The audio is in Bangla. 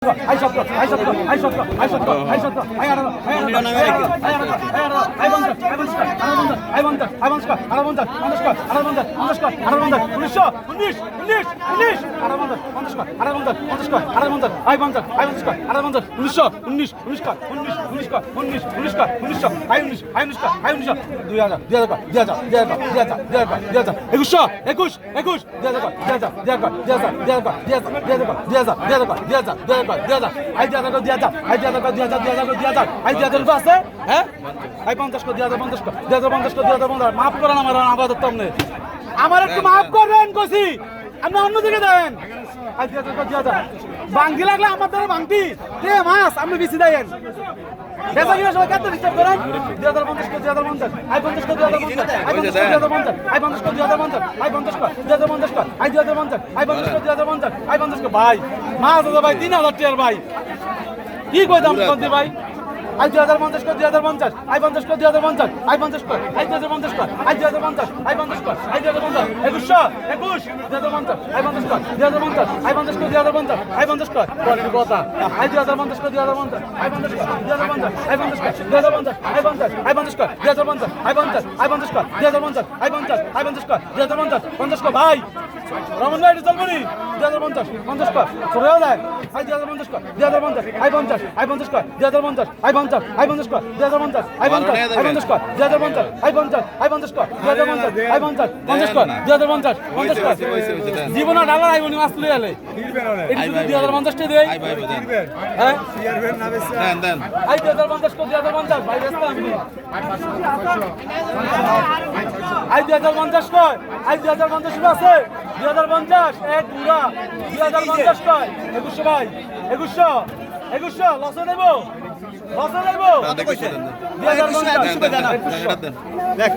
I shot, I shot, I shot, I shot, I shot, I মাফ করেন আমার একটু মাফ করেন কইছি আপনি অন্যদিকে দেন বাঙ্গি লাগলে আমার দ্বারা বাংটি কে মাছ আপনি বেশি দেন বেচা কিনা সবাই কত ডিস্টার্ব করেন 2050 I 50 I 50 I 50 I 2050 I 2050 I 2050 I 50 ভাই মাছ দাদা ভাই 3000 টাকার ভাই কি কই দাম কোন ভাই আই 2050 কর 2050 আই 50 কর 2050 আই 50 কর আই 2050 কর আই 2050 আই 50 কর আই 2050 21 2050 আই 50 কর 2050 আই 50 কর 2050 আই 50 কর বড় কথা আই 2050 কর 2050 আই 50 কর 2050 আই 50 কর 2050 আই 50 আই 50 কর 2050 আই 50 আই 50 কর 2050 আই 50 আই 50 কর 2050 50 কর ভাই রমন ভাই চল বলি 2050 50 কর চলে যায় আই 2050 কর 2050 আই 50 আই 50 কর 2050 আই 50 আই 50 কর 2050 আই 50 আই 50 কর 2050 আই 50 আই 50 কর 2050 আই 50 50 কর 2050 50 কর জীবন ডালা আইবনি মাছ তুলে আলে এটি শুধু 2050 টা দেই হ্যাঁ সিআরবেন না বেশ দেন আই 2050 কর 2050 ভাই ব্যস্ত আমি আই 2050 কর আই 2050 আছে 2050 এক পুরা 2050 কর 2100 ভাই 2100 লসে দেব লসে দেব 2050 দেখ